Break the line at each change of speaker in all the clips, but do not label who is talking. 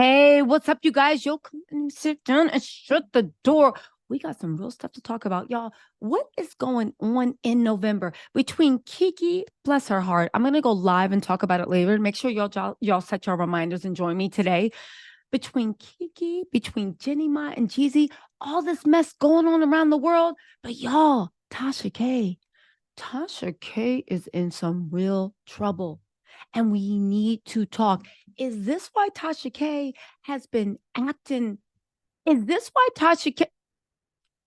Hey, what's up, you guys? Yo, come and sit down and shut the door. We got some real stuff to talk about, y'all. What is going on in November between Kiki, bless her heart? I'm gonna go live and talk about it later. Make sure y'all set your reminders and join me today. Between Kiki, between Jenny Ma and Jeezy, all this mess going on around the world. But y'all, Tasha K is in some real trouble and we need to talk. Is this why Tasha K has been acting? Is this why Tasha K?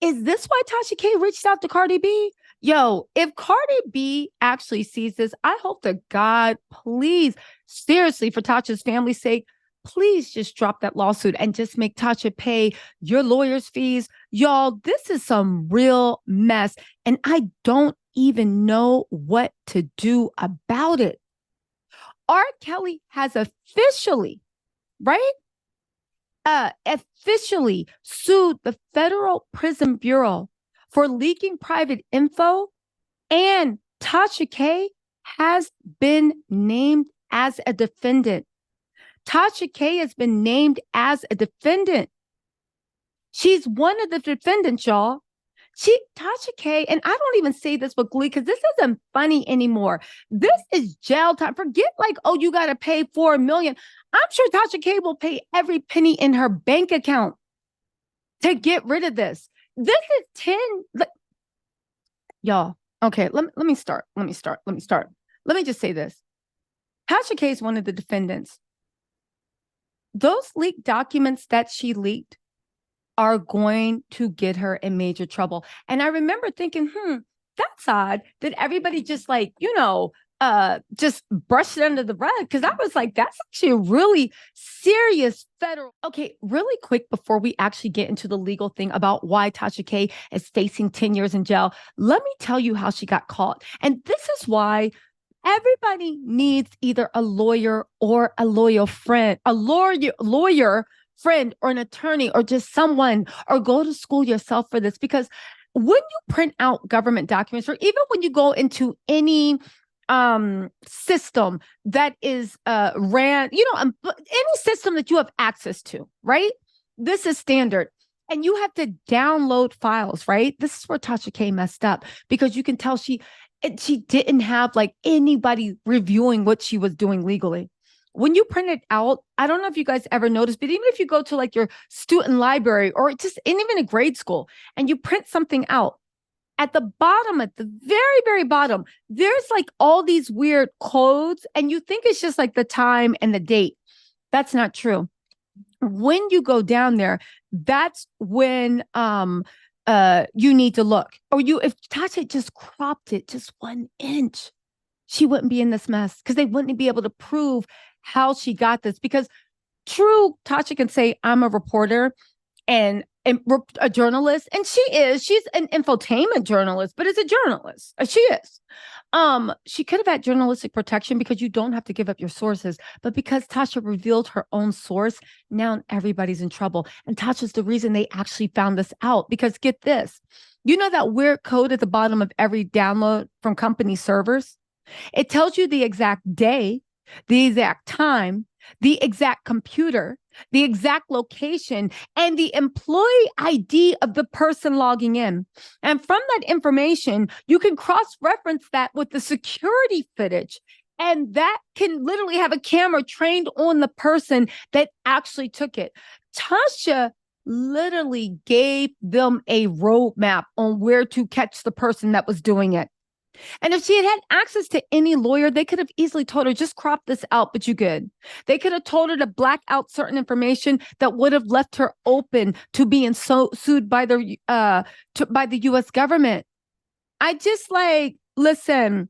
Is this why Tasha K reached out to Cardi B? Yo, if Cardi B actually sees this, I hope to God, please, seriously, for Tasha's family's sake, please just drop that lawsuit and just make Tasha pay your lawyer's fees. Y'all, this is some real mess. And I don't even know what to do about it. R.Kelly has officially, right? Officially sued the Federal Prison Bureau for leaking private info, and Tasha K has been named as a defendant. Tasha K has been named as a defendant. She's one of the defendants, y'all. Tasha K, and I don't even say this with glee because this isn't funny anymore. This is jail time. Forget like, oh, you got to pay $4 million. I'm sure Tasha K will pay every penny in her bank account to get rid of this. This is 10. Y'all, okay, let me start. Let me just say this. Tasha K is one of the defendants. Those leaked documents that she leaked are going to get her in major trouble. And I remember thinking, that's odd that everybody just like, just brushed it under the rug. Because I was like, that's actually a really serious federal. Okay, really quick before we actually get into the legal thing about why Tasha K is facing 10 years in jail, let me tell you how she got caught. And this is why everybody needs either a lawyer or a lawyer friend, a lawyer friend or an attorney or just someone, or go to school yourself for this. Because when you print out government documents, or even when you go into any system that is ran, any system that you have access to, right? This is standard. And you have to download files, right? This is where Tasha K messed up, because you can tell she didn't have like anybody reviewing what she was doing legally. When you print it out, I don't know if you guys ever noticed, but even if you go to like your student library or just even a grade school and you print something out, at the bottom, at the very, very bottom, there's like all these weird codes, and you think it's just like the time and the date. That's not true. When you go down there, that's when you need to look. Or if Tasha just cropped it just 1 inch, she wouldn't be in this mess, because they wouldn't be able to prove how she got this. Because true, Tasha can say, I'm a reporter and a journalist, and she's an infotainment journalist, but as a journalist, she is. She could have had journalistic protection because you don't have to give up your sources, but because Tasha revealed her own source, now everybody's in trouble. And Tasha's the reason they actually found this out, because get this, you know that weird code at the bottom of every download from company servers? It tells you the exact day, the exact time, the exact computer, the exact location, and the employee ID of the person logging in. And from that information, you can cross-reference that with the security footage. And that can literally have a camera trained on the person that actually took it. Tasha literally gave them a roadmap on where to catch the person that was doing it. And if she had access to any lawyer, they could have easily told her, just crop this out, but you good. They could have told her to black out certain information that would have left her open to being sued by the U.S. government. I just listen,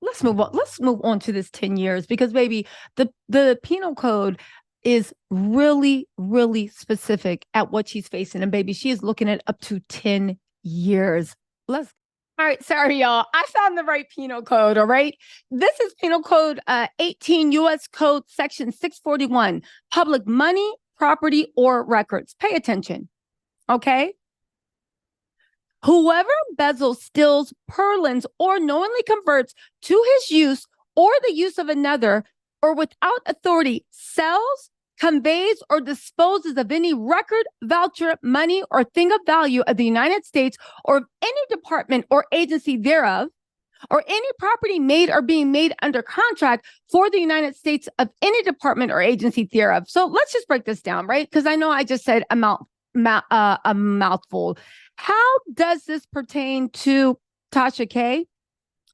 let's move on. Let's move on to this 10 years, because baby, the penal code is really, really specific at what she's facing. And baby, she is looking at up to 10 years. All right, sorry, y'all. I found the right penal code. All right. This is penal code 18 U.S. Code section 641, public money, property, or records. Pay attention. Okay. Whoever embezzles, steals, purloins, or knowingly converts to his use or the use of another, or without authority sells, conveys, or disposes of any record, voucher, money, or thing of value of the United States or of any department or agency thereof, or any property made or being made under contract for the United States of any department or agency thereof. So let's just break this down, right? Because I know I just said a mouthful. How does this pertain to Tasha K?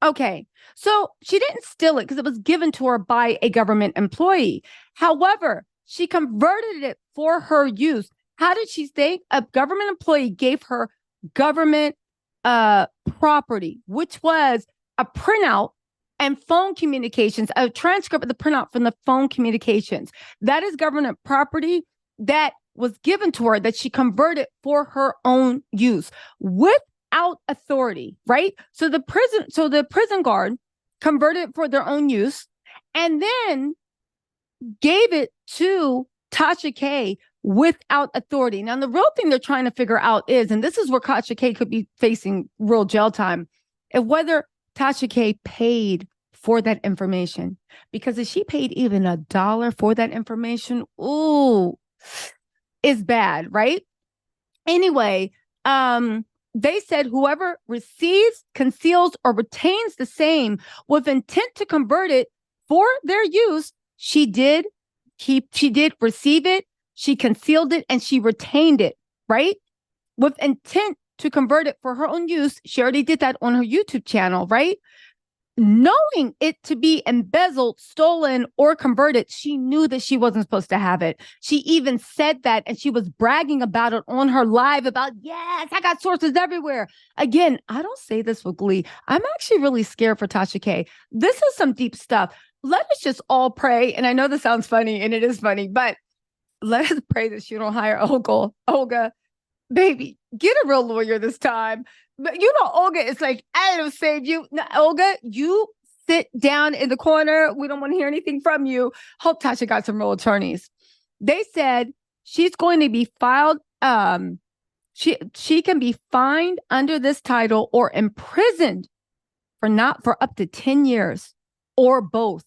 Okay, so she didn't steal it because it was given to her by a government employee. However, she converted it for her use. How did she think? A government employee gave her government property, which was a printout and phone communications, a transcript of the printout from the phone communications. That is government property that was given to her that she converted for her own use without authority, right? So the prison guard converted it for their own use and then gave it to Tasha K without authority. Now, the real thing they're trying to figure out is, and this is where Tasha K could be facing real jail time, is whether Tasha K paid for that information. Because if she paid even $1 for that information, ooh, is bad, right? Anyway, they said whoever receives, conceals, or retains the same with intent to convert it for their use, she did receive it, she concealed it, and she retained it, right? With intent to convert it for her own use. She already did that on her YouTube channel, right? Knowing it to be embezzled, stolen, or converted, she knew that she wasn't supposed to have it. She even said that, and she was bragging about it on her live about, yes, I got sources everywhere. Again, I don't say this with glee. I'm actually really scared for Tasha K. This is some deep stuff. Let us just all pray. And I know this sounds funny, and it is funny, but let us pray that she don't hire Olga. Baby, get a real lawyer this time. But you know, Olga is like, I don't save you. No, Olga, you sit down in the corner. We don't want to hear anything from you. Hope Tasha got some real attorneys. They said she's going to be filed. She can be fined under this title or imprisoned for up to 10 years or both.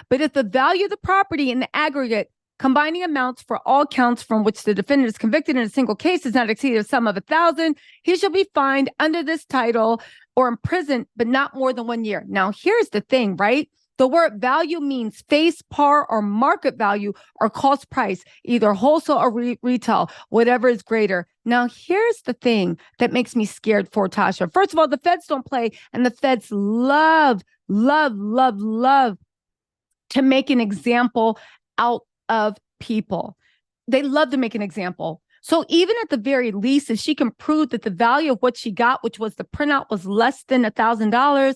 But if the value of the property in the aggregate, combining amounts for all counts from which the defendant is convicted in a single case does not exceed a sum of 1,000, he shall be fined under this title or imprisoned, but not more than 1 year. Now, here's the thing, right? The word value means face, par, or market value or cost price, either wholesale or retail, whatever is greater. Now, here's the thing that makes me scared for Tasha. First of all, the feds don't play, and the feds love to make an example out of people. They love to make an example. So even at the very least, if she can prove that the value of what she got, which was the printout, was less than $1,000,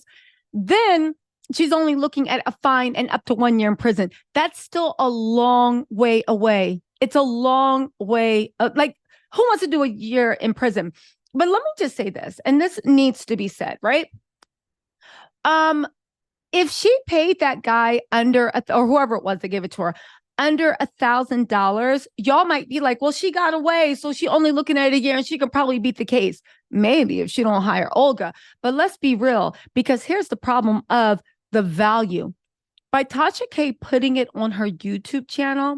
then she's only looking at a fine and up to 1 year in prison. That's still a long way away. It's a long way. Like, who wants to do a year in prison? But let me just say this, and this needs to be said, right? If she paid that guy under, or whoever it was that gave it to her, under $1,000, y'all might be like, well, she got away, so she only looking at it a year and she could probably beat the case. Maybe if she don't hire Olga. But let's be real, because here's the problem of the value. By Tasha K putting it on her YouTube channel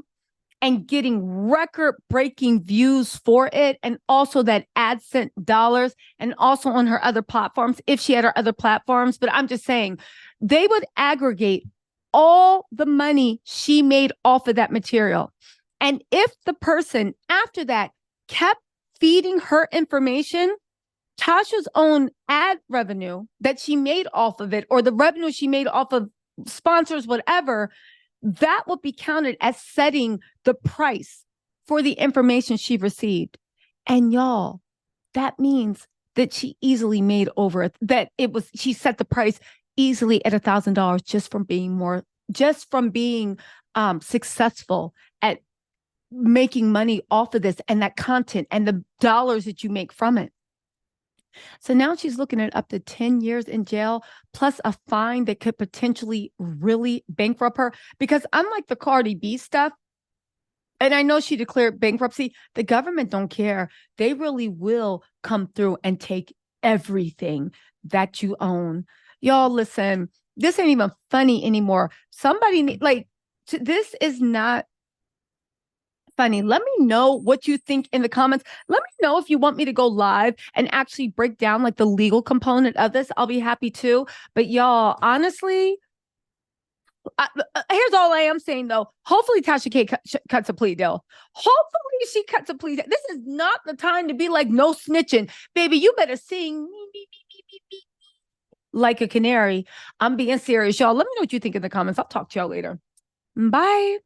and getting record-breaking views for it, and also that AdSense dollars, and also on her other platforms, if she had her other platforms. But I'm just saying, they would aggregate all the money she made off of that material. And if the person after that kept feeding her information, Tasha's own ad revenue that she made off of it, or the revenue she made off of sponsors, whatever, that would be counted as setting the price for the information she received. And y'all, that means that she easily made over it, she set the price easily at $1,000 just from being successful at making money off of this and that content and the dollars that you make from it. So now she's looking at up to 10 years in jail, plus a fine that could potentially really bankrupt her. Because unlike the Cardi B stuff, and I know she declared bankruptcy, the government don't care. They really will come through and take everything that you own. Y'all, listen, this ain't even funny anymore. Somebody This is not funny. Let me know what you think in the comments. Let me know if you want me to go live and actually break down like the legal component of this. I'll be happy to. But y'all, honestly, here's all I am saying though. Hopefully Tasha K cuts a plea deal. Hopefully she cuts a plea. This is not the time to be like no snitching, baby. You better sing like a canary. I'm being serious, y'all. Let me know what you think in the comments. I'll talk to y'all later. Bye.